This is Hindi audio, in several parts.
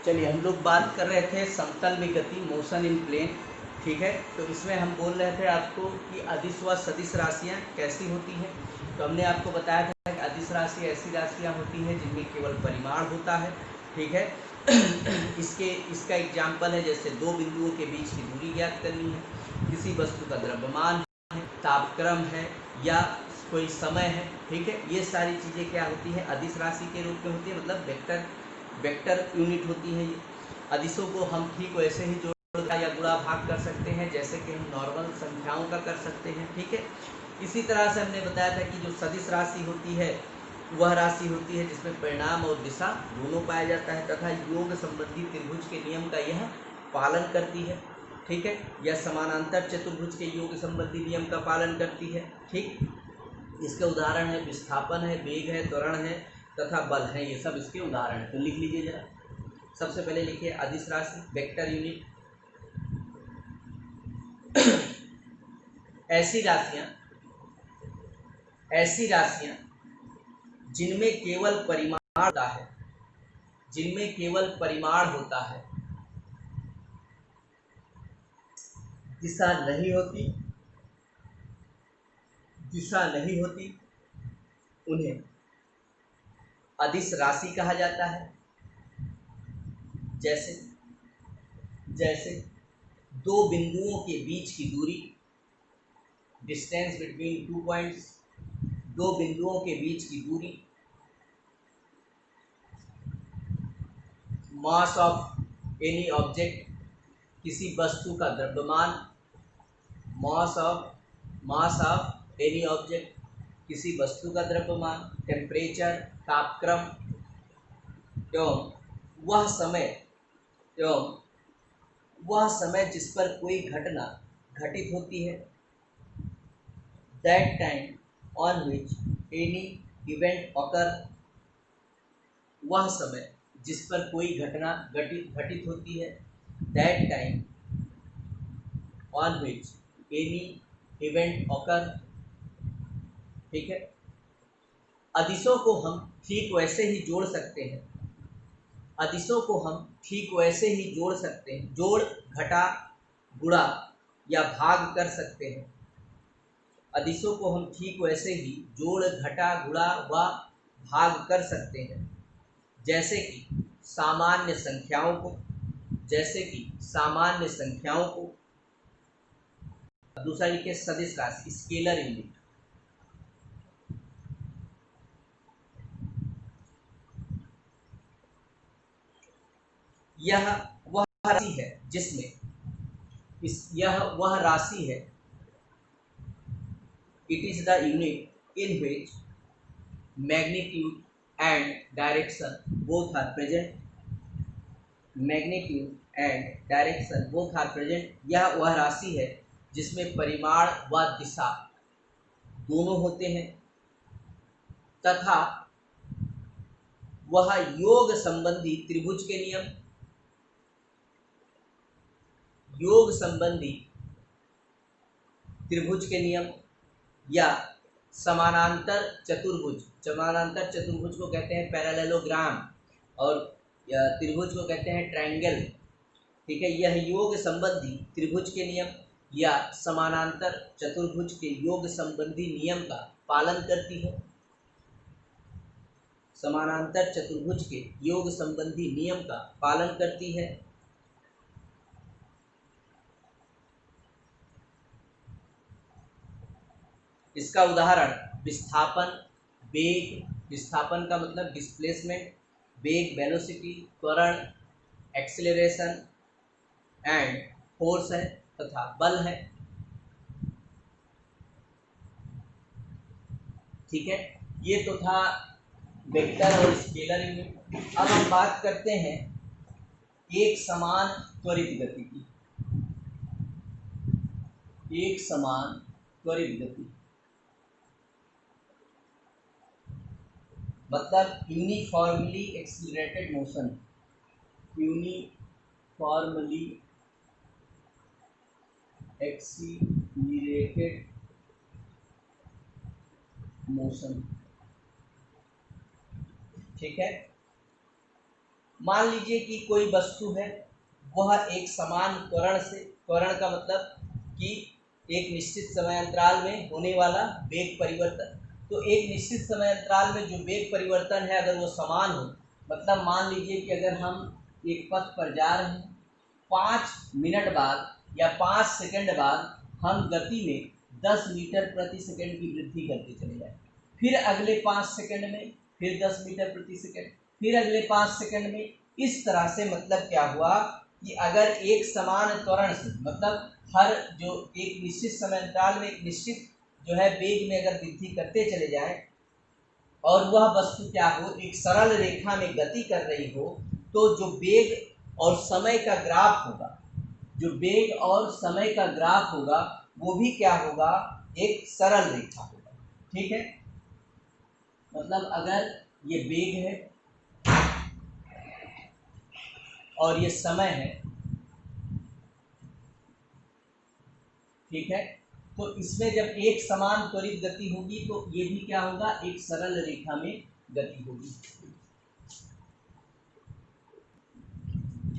चलिए हम लोग बात कर रहे थे समतल में गति, मोशन इन प्लेन। ठीक है, तो इसमें हम बोल रहे थे आपको कि अदिश व सदिश राशियाँ कैसी होती हैं। तो हमने आपको बताया था कि अदिश राशि ऐसी राशियाँ होती हैं जिनमें केवल परिमाण होता है। ठीक है इसका एग्जाम्पल है, जैसे दो बिंदुओं के बीच की दूरी ज्ञात करनी है, किसी वस्तु का द्रव्यमान है, तापक्रम है या कोई समय है। ठीक है, ये सारी चीज़ें क्या होती हैं, अदिश राशि के रूप में होती है, मतलब वेक्टर यूनिट होती है। ये अदिशों को हम ठीक वैसे ही जोड़ या गुणा भाग कर सकते हैं जैसे कि हम नॉर्मल संख्याओं का कर सकते हैं। ठीक है, इसी तरह से हमने बताया था कि जो सदिश राशि होती है वह राशि होती है जिसमें परिणाम और दिशा दोनों पाया जाता है तथा योग संबंधी त्रिभुज के नियम का यह पालन करती है। ठीक है, यह समानांतर चतुर्भुज के योग संबंधी नियम का पालन करती है। ठीक, इसके उदाहरण है विस्थापन है, वेग है, त्वरण है तथा बल है, ये सब इसके उदाहरण है। तो लिख लीजिए जरा। सबसे पहले लिखिए अदिश राशि, वेक्टर यूनिट। ऐसी राशियां जिनमें केवल परिमाण होता है, जिनमें केवल परिमाण होता है, दिशा नहीं होती, उन्हें अदिश राशि कहा जाता है। जैसे दो बिंदुओं के बीच की दूरी, डिस्टेंस बिटवीन टू पॉइंट्स, दो बिंदुओं के बीच की दूरी, मास ऑफ एनी ऑब्जेक्ट, किसी वस्तु का द्रव्यमान, मास ऑफ एनी ऑब्जेक्ट, किसी वस्तु का द्रव्यमान, टेम्परेचर, तापक्रम एवं वह समय जिस पर कोई घटना घटित होती है, that time on which any event occur, वह समय जिस पर कोई घटना घटित होती है, that time on which any event occur. ठीक है, अदिशों को हम ठीक वैसे ही जोड़ सकते हैं, जोड़, घटा, गुणा या भाग कर सकते हैं। अदिशों को हम ठीक वैसे ही जोड़, घटा, गुणा व भाग कर सकते हैं जैसे कि सामान्य संख्याओं को। दूसरा लिखिए सदिश राशि, स्केलर यूनिट। यह वह राशि है जिसमें it is the unit in which magnitude and direction both are present. यह वह राशि है जिसमें परिमाण व दिशा दोनों होते हैं तथा वह योग संबंधी त्रिभुज के नियम या समानांतर चतुर्भुज को कहते हैं पैरेललोग्राम और त्रिभुज को कहते हैं ट्रायंगल। ठीक है, यह योग संबंधी त्रिभुज के नियम या समानांतर चतुर्भुज के योग संबंधी नियम का पालन करती है। समानांतर चतुर्भुज के योग संबंधी नियम का पालन करती है। इसका उदाहरण विस्थापन, वेग, विस्थापन का मतलब डिस्प्लेसमेंट, वेग वेलोसिटी, त्वरण एक्सेलरेशन एंड फोर्स है तथा बल है। ठीक है, ये तो था वेक्टर और स्केलर यूनिट। अब हम बात करते हैं एक समान त्वरित गति मतलब यूनिफॉर्मली एक्सीलरेटेड मोशन। ठीक है, मान लीजिए कि कोई वस्तु है, वह एक समान त्वरण से, त्वरण का मतलब कि एक निश्चित समय अंतराल में होने वाला वेग परिवर्तन, तो एक निश्चित समय अंतराल में जो वेग परिवर्तन है अगर वो समान हो, मतलब मान लीजिए कि अगर हम एक पथ पर जा रहे हैं, 5 मिनट बाद या 5 सेकंड बाद हम गति में 10 मीटर प्रति सेकंड की वृद्धि करते चले जाएं, फिर अगले 5 सेकंड में फिर 10 मीटर प्रति सेकंड, फिर अगले 5 सेकंड में, इस तरह से मतलब क्या हुआ कि अगर एक समान त्वरण से, मतलब हर जो एक निश्चित समय अंतराल में एक निश्चित जो है वेग में अगर वृद्धि करते चले जाएं और वह वस्तु क्या हो, एक सरल रेखा में गति कर रही हो, तो जो वेग और समय का ग्राफ होगा, जो वेग और समय का ग्राफ होगा वो भी क्या होगा, एक सरल रेखा होगा। ठीक है, मतलब अगर ये वेग है और ये समय है, ठीक है, तो इसमें जब एक समान त्वरित गति होगी तो ये भी क्या होगा, एक सरल रेखा में गति होगी,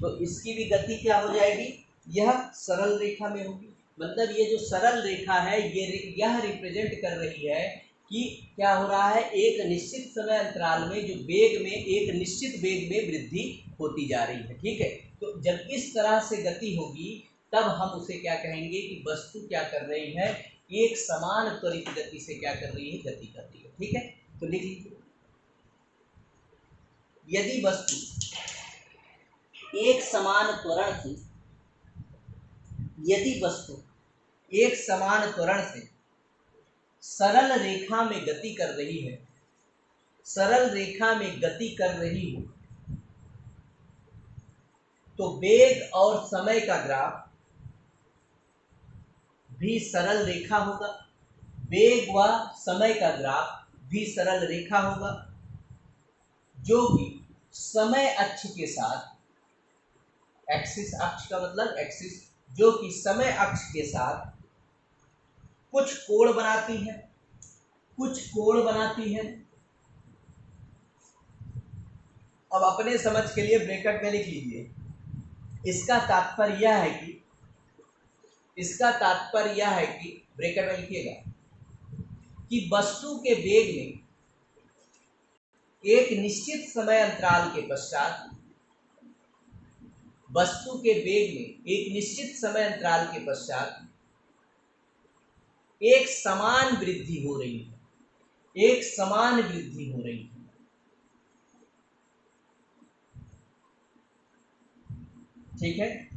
तो इसकी भी गति क्या हो जाएगी, यह सरल रेखा में होगी। मतलब ये जो सरल रेखा है यह रिप्रेजेंट कर रही है कि क्या हो रहा है, एक निश्चित समय अंतराल में जो वेग में एक निश्चित वेग में वृद्धि होती जा रही है। ठीक है, तो जब इस तरह से गति होगी तब हम उसे क्या कहेंगे कि वस्तु क्या कर रही है, एक समान त्वरित गति से क्या कर रही है, गति कर रही है। ठीक है, तो लिख लीजिए, यदि वस्तु एक समान त्वरण से, यदि वस्तु एक समान त्वरण से सरल रेखा में गति कर रही है, सरल रेखा में गति कर रही हो, तो वेग और समय का ग्राफ भी सरल रेखा होगा, वेग व समय का ग्राफ भी सरल रेखा होगा, जो कि समय अक्ष के साथ, एक्सिस अक्ष का मतलब एक्सिस, जो कि समय अक्ष के साथ कुछ कोण बनाती है, कुछ कोण बनाती है। अब अपने समझ के लिए ब्रैकेट में लिख लीजिए, इसका तात्पर्य यह है कि, इसका तात्पर्य यह है कि, ब्रैकेट में लिखिएगा कि वस्तु के वेग में एक निश्चित समय अंतराल के पश्चात, वस्तु के वेग में एक निश्चित समय अंतराल के पश्चात एक समान वृद्धि हो रही है, एक समान वृद्धि हो रही है। ठीक है,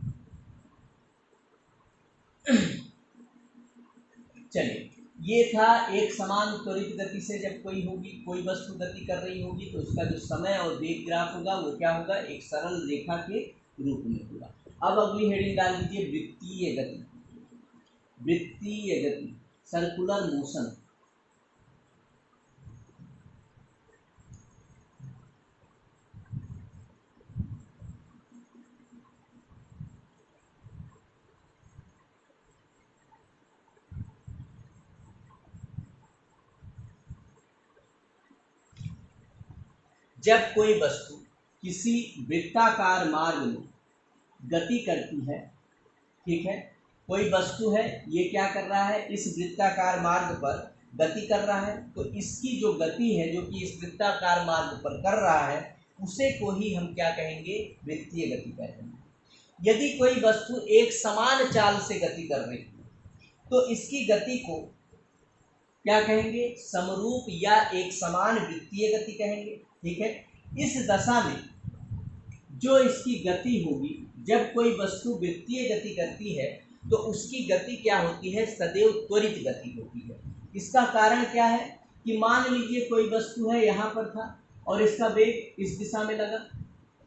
चलिए, ये था एक समान त्वरित गति से जब कोई होगी, कोई वस्तु गति कर रही होगी तो उसका जो समय और वेग ग्राफ होगा वो क्या होगा, एक सरल रेखा के रूप में होगा। अब अगली हेडिंग डाल दीजिए, वृत्तीय गति, वृत्तीय गति, सर्कुलर मोशन। जब कोई वस्तु किसी वृत्ताकार मार्ग में गति करती है, ठीक है, कोई वस्तु है, ये क्या कर रहा है, इस वृत्ताकार मार्ग पर गति कर रहा है, तो इसकी जो गति है जो कि इस वृत्ताकार मार्ग पर कर रहा है उसे को ही हम क्या कहेंगे, वृत्तीय गति कहते हैं। यदि कोई वस्तु एक समान चाल से गति कर रही है तो इसकी गति को क्या कहेंगे, समरूप या एक समान वृत्तीय गति कहेंगे। ठीक है, इस दशा में जो इसकी गति होगी, जब कोई वस्तु वृत्तीय गति करती है तो उसकी गति क्या होती है, सदैव त्वरित गति होती है। इसका कारण क्या है कि मान लीजिए कोई वस्तु है यहाँ पर था और इसका वेग इस दिशा में लगा,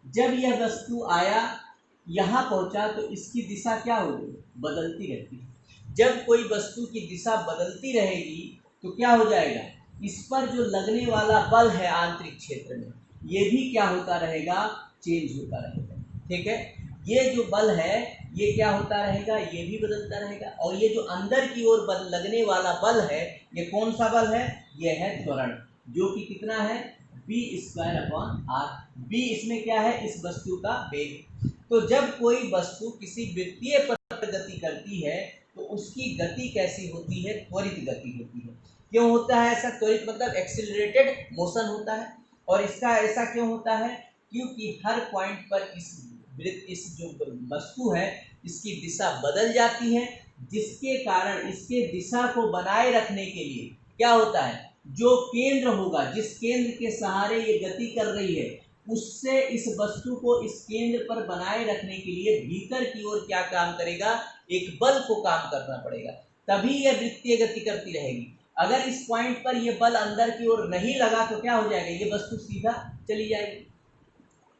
जब यह वस्तु आया यहाँ पहुँचा तो इसकी दिशा क्या होगी, बदलती रहती है। जब कोई वस्तु की दिशा बदलती रहेगी तो क्या हो जाएगा, इस पर जो लगने वाला बल है आंतरिक क्षेत्र में, ये भी क्या होता रहेगा, चेंज होता रहेगा। ठीक है, ये जो बल है ये क्या होता रहेगा, ये भी बदलता रहेगा। और ये जो अंदर की ओर लगने वाला बल है, ये कौन सा बल है, ये है त्वरण, जो कि कितना है, b square upon r. B इसमें क्या है, इस वस्तु का वेग। तो जब कोई वस्तु किसी वृत्तीय पथ पर गति करती है तो उसकी गति कैसी होती है, त्वरित गति होती है। क्यों होता है ऐसा? त्वरित मतलब एक्सिलरेटेड मोशन होता है। और इसका ऐसा क्यों होता है? क्योंकि हर पॉइंट पर इस जो वस्तु है इसकी दिशा बदल जाती है, जिसके कारण इसके दिशा को बनाए रखने के लिए क्या होता है, जो केंद्र होगा, जिस केंद्र के सहारे ये गति कर रही है, उससे इस वस्तु को इस केंद्र पर बनाए रखने के लिए भीतर की ओर क्या काम करेगा, एक बल को काम करना पड़ेगा, तभी यह वृत्तीय गति करती रहेगी। अगर इस पॉइंट पर यह बल अंदर की ओर नहीं लगा तो क्या हो जाएगा, ये वस्तु सीधा चली जाएगी।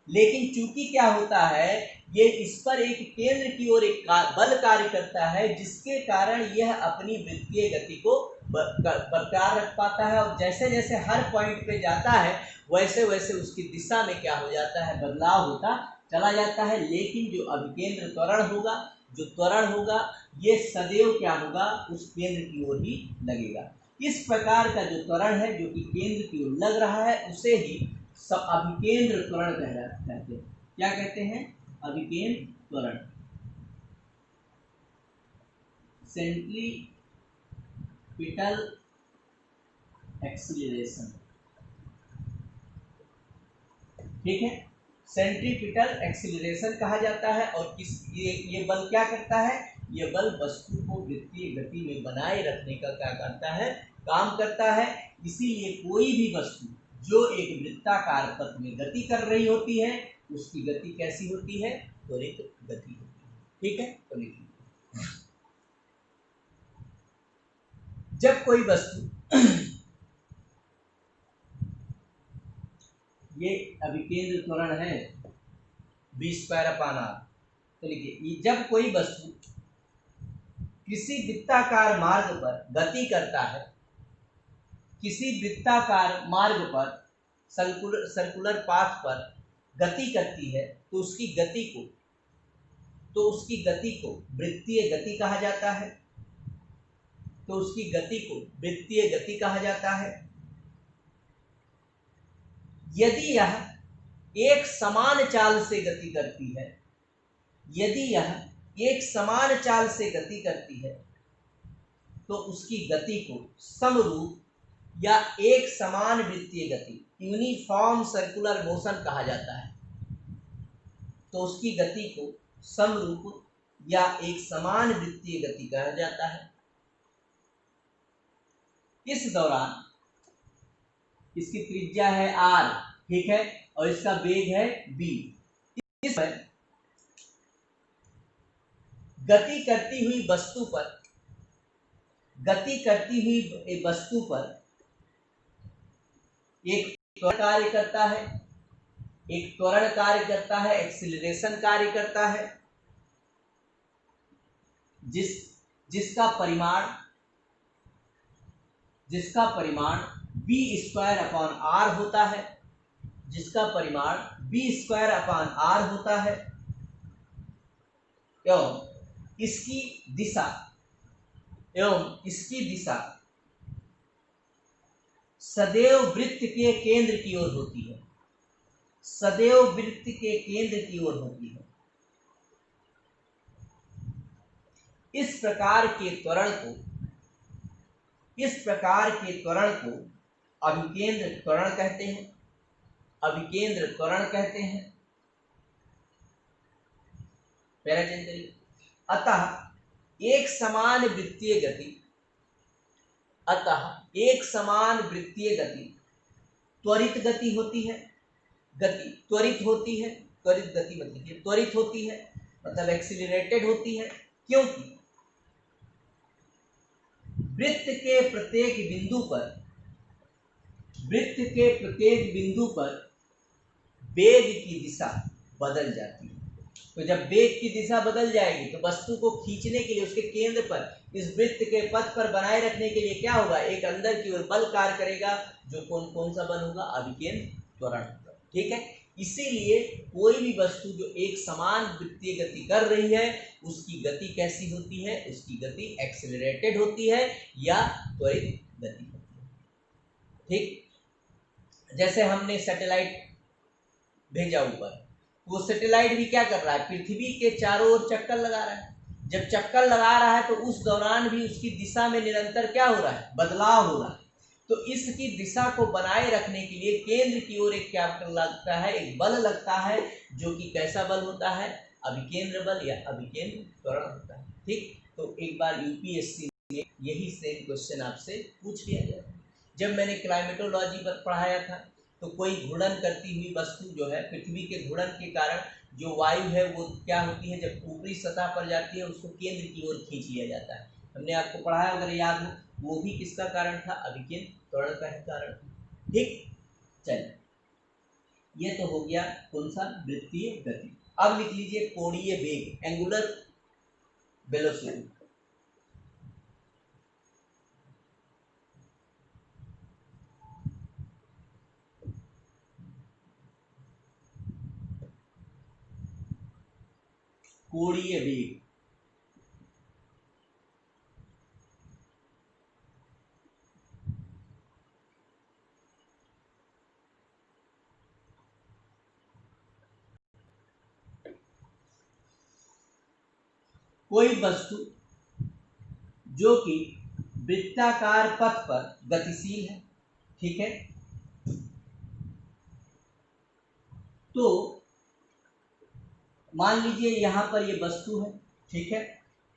लेकिन चूंकि क्या होता है, ये इस पर एक केंद्र की ओर एक बल कार्य करता है, जिसके कारण यह अपनी वृत्तीय गति को बरकरार रख पाता है। और जैसे जैसे हर पॉइंट पे जाता है वैसे वैसे उसकी दिशा में क्या हो जाता है, बदलाव होता चला जाता है। लेकिन जो अभिकेंद्र त्वरण होगा, जो त्वरण होगा, ये सदैव क्या होगा, उस केंद्र की ओर ही लगेगा। इस प्रकार का जो त्वरण है जो कि केंद्र की ओर लग रहा है, उसे ही अभिकेंद्र त्वरण कहते हैं। क्या कहते हैं? अभिकेंद्र त्वरण, सेंट्रीपिटल एक्सीलरेशन। ठीक है, सेंट्रीपिटल एक्सीलरेशन कहा जाता है। और ये बल क्या करता है, ये बल वस्तु को वृत्तीय गति में बनाए रखने का क्या करता है, काम करता है। इसीलिए कोई भी वस्तु जो एक वृत्ताकार पथ में गति कर रही होती है, उसकी गति कैसी होती है, त्वरित गति होती है। ठीक है, तो लिखिए, जब कोई वस्तु ये अभिकेंद्र त्वरण है बी स्क्वायर अपॉन आर। तो लिखिए, जब कोई वस्तु किसी वृत्ताकार मार्ग पर गति करता है, किसी वृत्ताकार मार्ग पर सर्कुलर पाथ पर गति करती है, तो उसकी गति को वृत्तीय गति कहा जाता है। तो उसकी गति को वृत्तीय गति कहा जाता है। यदि यह एक समान चाल से गति करती है, यदि यह एक समान चाल से गति करती है, तो उसकी गति को समरूप या एक समान वृत्तीय गति, यूनिफॉर्म सर्कुलर मोशन कहा जाता है। तो उसकी गति को समरूप या एक समान वृत्तीय गति कहा जाता है। इस दौरान इसकी त्रिज्या है r, ठीक है, और इसका वेग है v। इस पर गति करती हुई वस्तु पर एक त्वरण कार्य करता है, एक त्वरण कार्य करता है, एक्सीलरेशन कार्य करता है, जिसका परिमाण बी स्क्वायर अपॉन आर होता है, जिसका परिमाण बी स्क्वायर अपॉन आर होता है। एवं इसकी दिशा सदैव वृत्त के केंद्र की ओर होती है, सदैव वृत्त के केंद्र की ओर होती है। इस प्रकार के त्वरण को अभिकेंद्र त्वरण कहते हैं, अभिकेंद्र त्वरण कहते हैं। अतः एक समान वृत्तीय गति त्वरित गति होती है। गति त्वरित होती है, त्वरित गति मतलब त्वरित होती है, मतलब एक्सीलरेटेड होती है, क्योंकि वृत्त के प्रत्येक बिंदु पर वेग की दिशा बदल जाती है। तो जब वेग की दिशा बदल जाएगी तो वस्तु को खींचने के लिए उसके केंद्र पर, इस वृत्त के पथ पर बनाए रखने के लिए क्या होगा, एक अंदर की ओर बल कार्य करेगा, जो कौन सा बल होगा, अभिकेंद्र त्वरण होगा। ठीक है, इसीलिए कोई भी वस्तु जो एक समान वृत्तीय गति कर रही है, उसकी गति कैसी होती है, उसकी गति एक्सेलरेटेड होती है या त्वरित गति होती है। ठीक, जैसे हमने सैटेलाइट भेजा ऊपर, वो सैटेलाइट भी क्या कर रहा है, पृथ्वी के चारों ओर चक्कर लगा रहा है। जब चक्कर लगा रहा है तो उस दौरान भी उसकी दिशा में निरंतर क्या हो रहा है, बदलाव हो रहा है। तो इसकी दिशा को बनाए रखने के लिए केंद्र की ओर एक क्या लगता है, एक बल लगता है, जो कि कैसा बल होता है, अभिकेंद्र बल या अभिकेंद्र त्वरण होता है। ठीक, तो एक बार यूपीएससी में यही सेम क्वेश्चन आपसे पूछ लिया गया। जब मैंने क्लाइमेटोलॉजी पर पढ़ाया था तो कोई घूर्णन करती हुई वस्तु जो है, पृथ्वी के घूर्णन के कारण जो वायु है वो क्या होती है, जब ऊपरी सतह पर जाती है उसको केंद्र की ओर खींच लिया जाता है। हमने आपको पढ़ाया, अगर याद हो, वो भी किसका कारण था, अभिकेंद्र त्वरण का ही कारण। ठीक, चलिए ये तो हो गया कौन सा, वृत्तीय गति। अब लिख लीजिए कोणीय वेग, एंगुलर वेलोसिटी। कोणीय वेग, कोई वस्तु जो कि वृत्ताकार पथ पर गतिशील है, ठीक है, तो मान लीजिए यहाँ पर ये वस्तु है, ठीक है,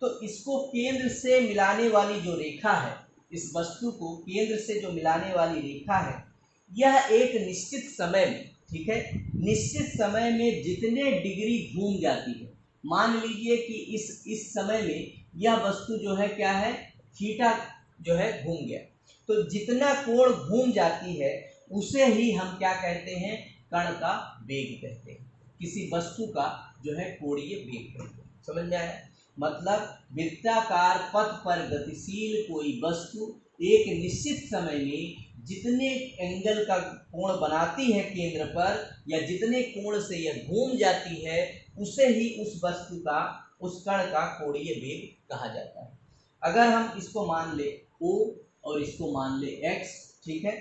तो इसको केंद्र से मिलाने वाली जो रेखा है, इस वस्तु को केंद्र से जो मिलाने वाली रेखा है, यह एक निश्चित समय में, ठीक है, निश्चित समय में जितने डिग्री घूम जाती है, मान लीजिए कि इस समय में यह वस्तु जो है क्या है, थीटा जो है घूम गया, तो जितना कोण घूम जाती है उसे ही हम क्या कहते हैं, कण का वेग कहते हैं, किसी वस्तु का जो है कोणीय वेग कहते हैं। समझ में आया, मतलब वृत्ताकार पथ पर गतिशील कोई वस्तु एक निश्चित समय में जितने एंगल का कोण बनाती है केंद्र पर, या जितने कोण से यह घूम जाती है, उसे ही उस वस्तु का, उस कण का कोणीय वेग कहा जाता है। अगर हम इसको मान ले O और इसको मान ले x, ठीक है,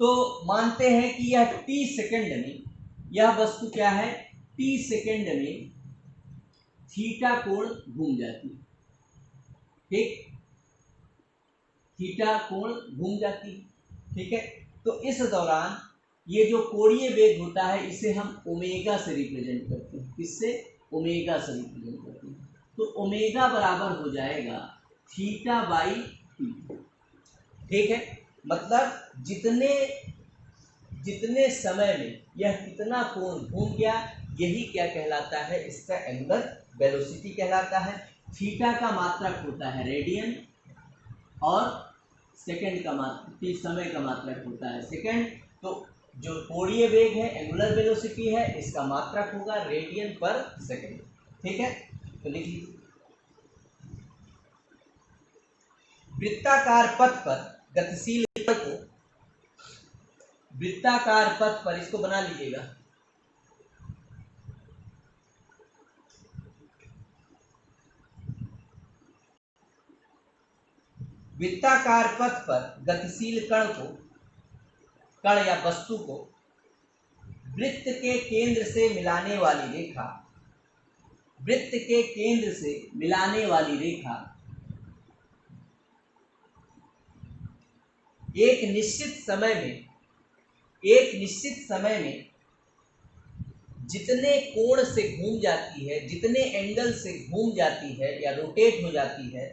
तो मानते हैं कि यह t सेकंड में, यह वस्तु क्या है, t सेकंड में थीटा कोण घूम जाती है, ठीक, थीटा कोण घूम जाती है, ठीक है। तो इस दौरान ये जो कोणीय वेग होता है इसे हम ओमेगा से रिप्रेजेंट करते हैं, किससे, ओमेगा से रिप्रेजेंट करते हैं। तो ओमेगा बराबर हो जाएगा थीटा बाई टी, ठीक है, मतलब जितने जितने समय में यह कितना कोण घूम गया, यही क्या कहलाता है, इसका एंगुलर वेलोसिटी कहलाता है। थीटा का मात्रक होता है रेडियन, और सेकंड का मात्रक, समय का मात्रक होता है सेकंड। तो जो कोणीय वेग है, एंगुलर वेलोसिटी है, इसका मात्रक होगा रेडियन पर सेकंड, ठीक है। तो लिख लीजिए, वृत्ताकार पथ पर गतिशील कण को, वृत्ताकार पथ पर, इसको बना लीजिएगा, वृत्ताकार पथ पर गतिशील कण को, कण या वस्तु को वृत्त के केंद्र से मिलाने वाली रेखा, वृत्त के केंद्र से मिलाने वाली रेखा एक निश्चित समय में, एक निश्चित समय में जितने कोण से घूम जाती है, जितने एंगल से घूम जाती है या रोटेट हो जाती है,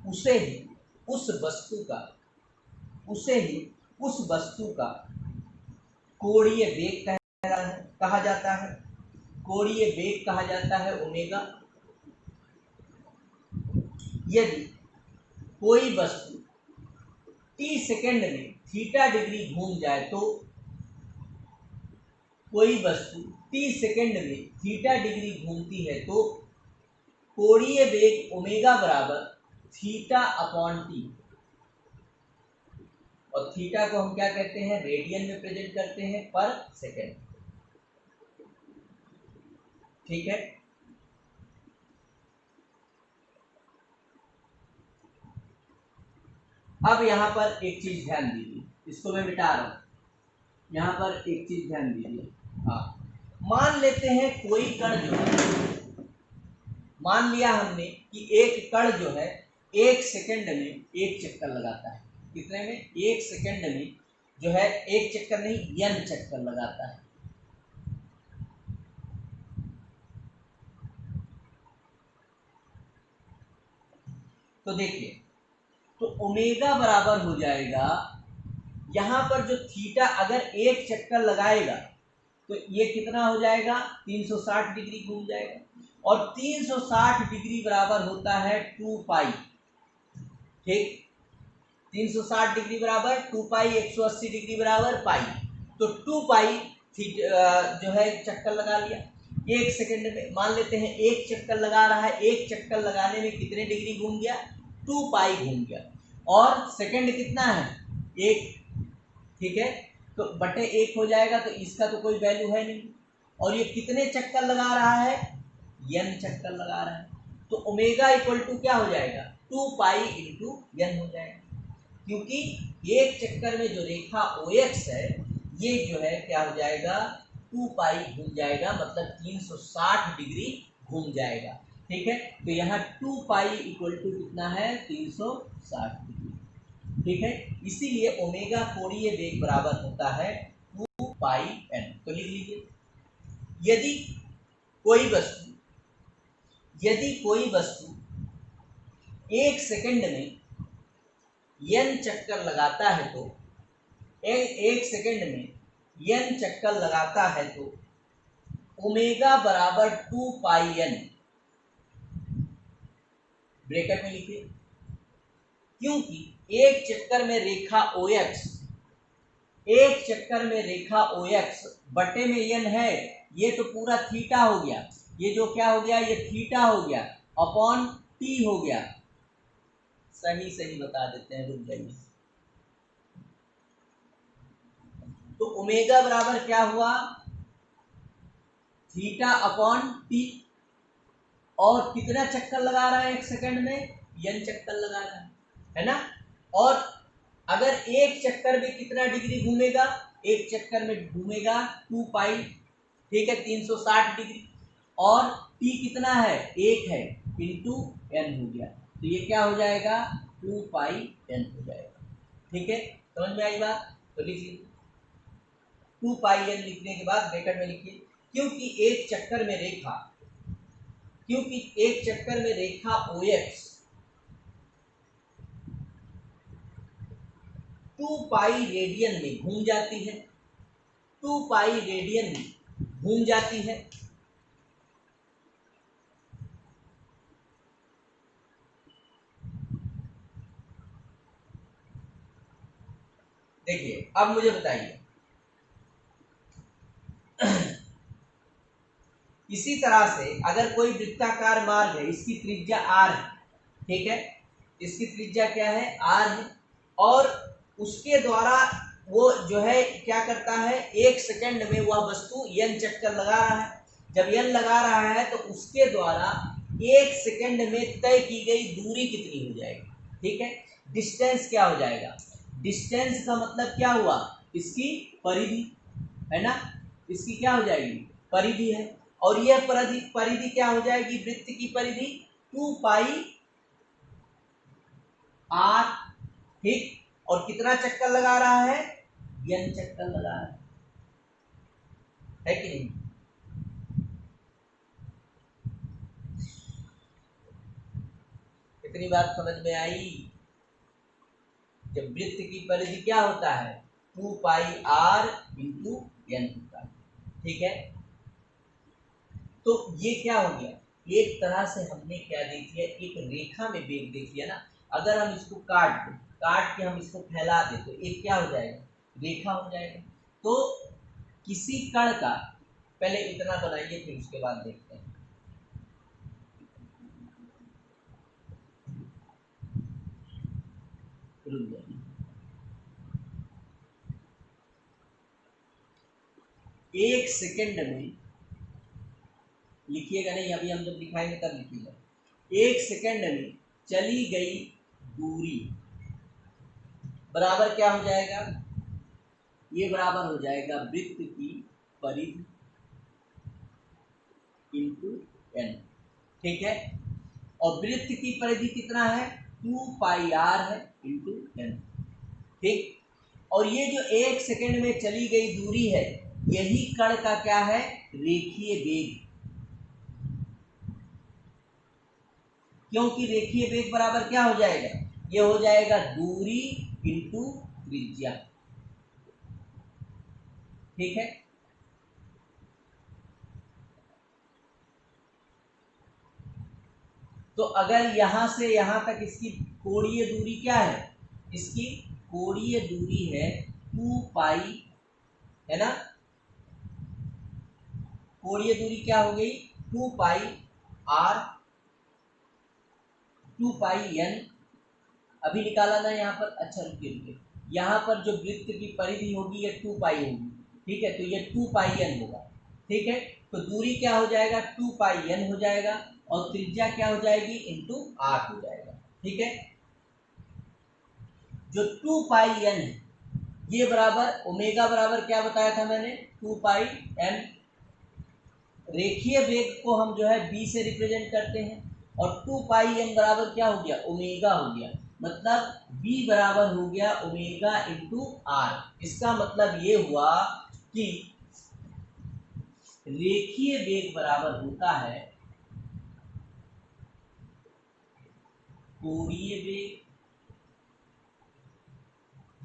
उसे ही उस वस्तु का, उसे ही उस वस्तु का कोणीय वेग कहा जाता है, कोणीय वेग कहा जाता है ओमेगा। यदि कोई वस्तु t सेकंड में थीटा डिग्री घूम जाए, तो कोई वस्तु t सेकंड में थीटा डिग्री घूमती है तो कोणीय वेग ओमेगा बराबर थीटा अपॉन टी, और थीटा को हम क्या कहते हैं, रेडियन में प्रेजेंट करते हैं पर सेकंड, ठीक है। अब यहां पर एक चीज ध्यान दीजिए, इसको मैं मिटा रहा हूँ। यहाँ पर एक चीज ध्यान दीजिए। हाँ, मान लेते हैं कोई कण जो है, मान लिया हमने कि एक कण जो है 1 सेकंड में 1 चक्कर लगाता है। कितने में? 1 सेकंड में जो है 1 चक्कर नहीं, n चक्कर लगाता है। तो देखिए, तो ओमेगा बराबर हो जाएगा, यहां पर जो थीटा अगर 1 चक्कर लगाएगा तो ये कितना हो जाएगा? 360 डिग्री घूम जाएगा, और 360 डिग्री बराबर होता है 2 पाई। ठीक, 360 डिग्री बराबर 2 पाई, 180 डिग्री बराबर पाई। तो 2 पाई जो है चक्कर लगा लिया 1 सेकंड में। मान लेते हैं 1 चक्कर लगा रहा है, 1 चक्कर लगाने में कितने डिग्री घूम गया? 2 पाई घूम गया। और सेकंड कितना है? 1। ठीक है, तो बटे 1 हो जाएगा, तो इसका तो कोई वैल्यू है नहीं। और ये कितने चक्कर लगा रहा है? n चक्कर लगा रहा है। तो ओमेगा इक्वल टू क्या हो जाएगा? 2 पाई इंटू n हो जाएगा, क्योंकि एक चक्कर में जो रेखा OX है ये जो है क्या हो जाएगा? 2 पाई घूम जाएगा, मतलब 360 डिग्री घूम जाएगा। ठीक है, तो यहाँ 2 पाई इक्वल टू कितना है? 360 डिग्री। ठीक है, इसीलिए ओमेगा कोणीय वेग बराबर होता है 2 पाई n। तो लिख लीजिए, यदि कोई वस्तु 1 सेकंड में n चक्कर लगाता है, तो 1 सेकंड में n चक्कर लगाता है तो ओमेगा बराबर 2 पाई n, ब्रैकेट में लिखिए, क्योंकि एक चक्कर में रेखा OX बटे में n है, ये तो पूरा थीटा हो गया। ये जो क्या हो गया? ये थीटा हो गया अपॉन t हो गया। सही बता देते हैं, रुक जाइए। तो ओमेगा बराबर क्या हुआ? Theta upon t। और कितना चक्कर लगा रहा है 1 सेकंड में? n चक्कर लगा रहा है ना। और अगर एक चक्कर में कितना डिग्री घूमेगा? एक चक्कर में घूमेगा 2 पाई। ठीक है, 360 डिग्री। और t कितना है? 1 है, इंटू n हो गया। तो ये क्या हो जाएगा? 2 पाई n हो जाएगा। ठीक है, समझ में आई बात? तो लिख लीजिए, 2 पाई n लिखने के बाद ब्रैकेट में लिखिए, क्योंकि एक चक्कर में रेखा OX 2 पाई रेडियन में घूम जाती है, 2 पाई रेडियन में घूम जाती है। देखिए, अब मुझे बताइए, इसी तरह से अगर कोई वृत्ताकार मार्ग है, इसकी त्रिज्या r है। ठीक है, इसकी त्रिज्या क्या है? r है, और उसके द्वारा वो जो है क्या करता है? 1 सेकंड में वह वस्तु n चक्कर लगा रहा है। जब n लगा रहा है तो उसके द्वारा 1 सेकंड में तय की गई दूरी कितनी हो जाएगी? ठीक है, डिस्टेंस क्या हो जाएगा? डिस्टेंस का मतलब क्या हुआ? इसकी परिधि है ना, इसकी क्या हो जाएगी? परिधि है। और यह परिधि क्या हो जाएगी? वृत्त की परिधि 2 पाई r। ठीक, और कितना चक्कर लगा रहा है? n चक्कर लगा रहा है कि नहीं? कितनी बात समझ में आई? जब वृत्त की परिधि क्या होता है? 2 पाई r इंटू n होता है। ठीक है, तो ये क्या हो गया? एक तरह से हमने क्या देख लिया? एक रेखा में वेग देख लिया ना। अगर हम इसको काट के हम इसको फैला दे तो एक क्या हो जाएगा? रेखा हो जाएगा। तो किसी कण का, पहले इतना बनाइए फिर उसके बाद देखते हैं। एक सेकंड में लिखिएगा नहीं, अभी हम जब दिखाएंगे तब लिखिएगा। 1 सेकंड में चली गई दूरी बराबर क्या हो जाएगा? ये बराबर हो जाएगा वृत्त की परिधि इंटू एन, ठीक है। और वृत्त की परिधि कितना है, 2πr है इंटू एन, ठीक। और ये जो 1 सेकंड में चली गई दूरी है, यही कण का क्या है, रेखीय वेग। क्योंकि रेखीय वेग बराबर क्या हो जाएगा, ये हो जाएगा दूरी इंटू त्रिज्या, ठीक है। तो अगर यहां से यहां तक इसकी कोणीय दूरी क्या है, इसकी कोणीय दूरी है 2π, है ना। कोणीय दूरी क्या हो गई, 2πr 2πn, अभी निकाला ना यहाँ पर। अच्छा रुकिए रुकिए, यहाँ पर जो वृत्त की परिधि होगी ये 2π होगी, ठीक है। तो ये 2πn होगा, ठीक है। तो दूरी क्या हो जाएगा, 2πn हो जाएगा, और त्रिज्या क्या हो जाएगी, इंटू 8 हो जाएगा, ठीक है। जो 2πn है ये बराबर ओमेगा बराबर क्या बताया था मैंने, 2πn। रेखीय वेग को हम जो है b से रिप्रेजेंट करते हैं, और 2πn बराबर क्या हो गया, ओमेगा हो गया। मतलब b बराबर हो गया ओमेगा इंटू आर। इसका मतलब ये हुआ कि रेखीय वेग बराबर होता है कोणीय वेग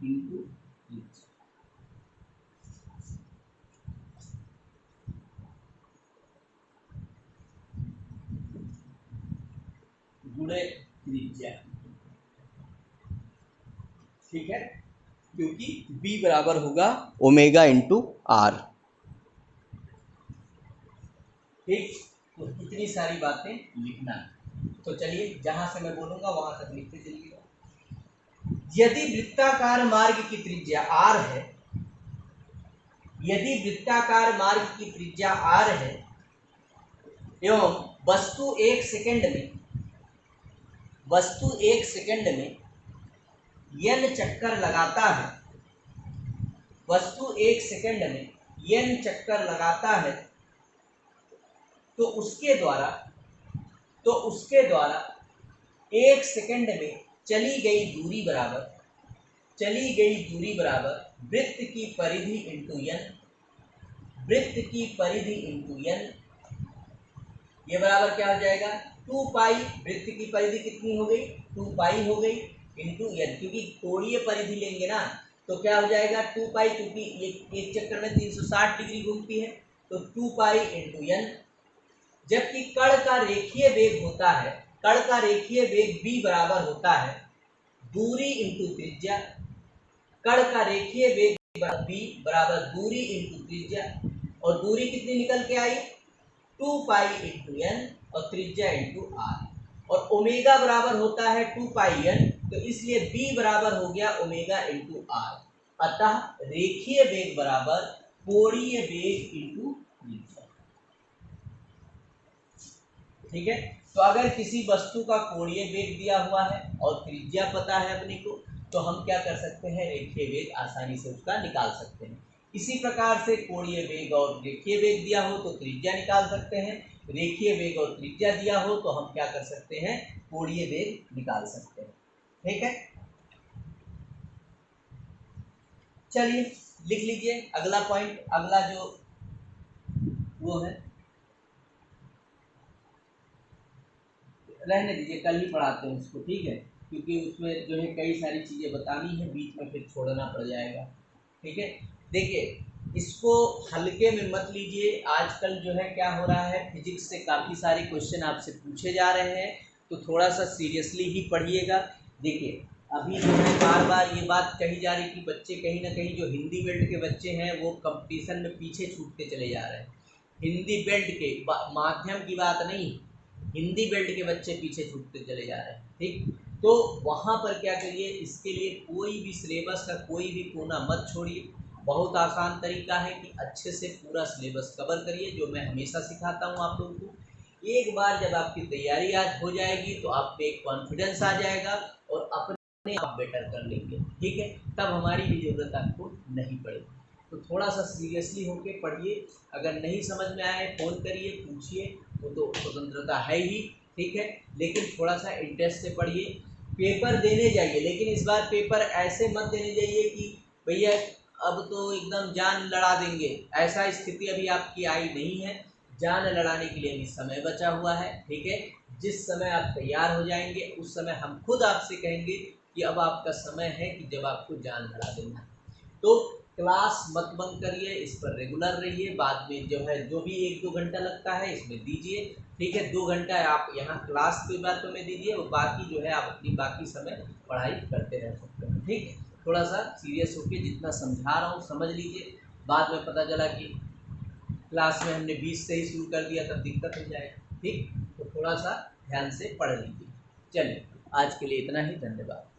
इंटू त्रिज्या, गुणे त्रिज्या, ठीक है। क्योंकि b बराबर होगा ओमेगा इंटू आर, ठीक। तो इतनी सारी बातें लिखना। तो चलिए जहां से मैं बोलूंगा वहां तक लिखते चलिएगा। यदि वृत्ताकार मार्ग की त्रिज्या r है, यदि वृत्ताकार मार्ग की त्रिज्या r है एवं वस्तु 1 सेकंड में n चक्कर लगाता है, वस्तु 1 सेकंड में n चक्कर लगाता है, तो उसके द्वारा 1 सेकंड में चली गई दूरी बराबर वृत्त की परिधि इंटू n, वृत्त की परिधि इंटू n, ये बराबर क्या हो जाएगा, 2π। वृत्त की परिधि कितनी हो गई, 2π हो गई, इंटू n। क्योंकि कोणीय परिधि लेंगे ना तो क्या हो जाएगा 2π, क्योंकि ये एक चक्कर में 360 डिग्री घूमती है, तो 2π इंटू n। जबकि कण का रेखीय वेग होता है, कण का रेखीय वेग b बराबर होता है दूरी इंटू त्रिज्या। कण का रेखीय वेग b बराबर दूरी इंटू त्रिज्या, और दूरी कितनी निकल के आई, 2π इंटू n, और त्रिज्या इंटू r। और ओमेगा बराबर होता है 2πn, तो इसलिए b बराबर हो गया ओमेगा इंटू r। अतः रेखीय वेग बराबर कोणीय वेग इंटू त्रिज्या, ठीक है। तो अगर किसी वस्तु का कोणीय वेग दिया हुआ है और त्रिज्या पता है अपने को, तो हम क्या कर सकते हैं, रेखीय वेग आसानी से उसका निकाल सकते हैं। इसी प्रकार से कोणीय वेग और रेखीय वेग दिया हो तो त्रिज्या निकाल सकते हैं, रेखीय वेग और त्रिज्या दिया हो तो हम क्या कर सकते हैं, कोणीय वेग निकाल सकते हैं, ठीक है। चलिए लिख लीजिए अगला पॉइंट, अगला जो वो है, रहने दीजिए कल ही पढ़ाते हैं उसको, ठीक है। क्योंकि उसमें जो है कई सारी चीज़ें बतानी है, बीच में फिर छोड़ना पड़ जाएगा, ठीक है। देखिए इसको हल्के में मत लीजिए। आजकल जो है क्या हो रहा है, फिजिक्स से काफ़ी सारे क्वेश्चन आपसे पूछे जा रहे हैं, तो थोड़ा सा सीरियसली ही पढ़िएगा। देखिए अभी जो है बार बार ये बात कही जा रही कि बच्चे कहीं ना कहीं जो हिंदी बेल्ट के बच्चे हैं वो कंपटीशन में पीछे छूटते चले जा रहे हैं। हिंदी बेल्ट के माध्यम की बात नहीं, हिंदी बेल्ट के बच्चे पीछे छूटते चले जा रहे हैं, ठीक। तो वहाँ पर क्या करिए, इसके लिए कोई भी सिलेबस का कोई भी कोना मत छोड़िए। बहुत आसान तरीका है कि अच्छे से पूरा सिलेबस कवर करिए, जो मैं हमेशा सिखाता हूँ आप लोगों को। एक बार जब आपकी तैयारी आज हो जाएगी तो आप पे एक कॉन्फिडेंस आ जाएगा और अपने आप बेटर कर लेंगे, ठीक है, तब हमारी भी ज़रूरत आपको नहीं पड़ेगी। तो थोड़ा सा सीरियसली होके पढ़िए, अगर नहीं समझ में आए फ़ोन करिए, पूछिए, वो तो स्वतंत्रता है ही, ठीक है, लेकिन थोड़ा सा इंटरेस्ट से पढ़िए। पेपर देने जाइए, लेकिन इस बार पेपर ऐसे मत देने जाइए कि भैया अब तो एकदम जान लड़ा देंगे, ऐसा स्थिति अभी आपकी आई नहीं है। जान लड़ाने के लिए अभी समय बचा हुआ है, ठीक है। जिस समय आप तैयार हो जाएंगे उस समय हम खुद आपसे कहेंगे कि अब आपका समय है कि जब आपको जान लड़ा देना है। तो क्लास मत बंद करिए, इस पर रेगुलर रहिए, बाद में जो है जो भी 1-2 घंटा लगता है इसमें दीजिए, ठीक है। 2 घंटा आप यहाँ क्लास की बातों में दीजिए, वो बाकी जो है आप अपनी बाकी समय पढ़ाई करते रह सकते हैं, ठीक है। थोड़ा सा सीरियस होकर जितना समझा रहा हूँ समझ लीजिए, बाद में पता चला कि क्लास में हमने 20 से ही शुरू कर दिया तब दिक्कत हो जाएगी, ठीक। तो थोड़ा सा ध्यान से पढ़ लीजिए। चलिए आज के लिए इतना ही, धन्यवाद।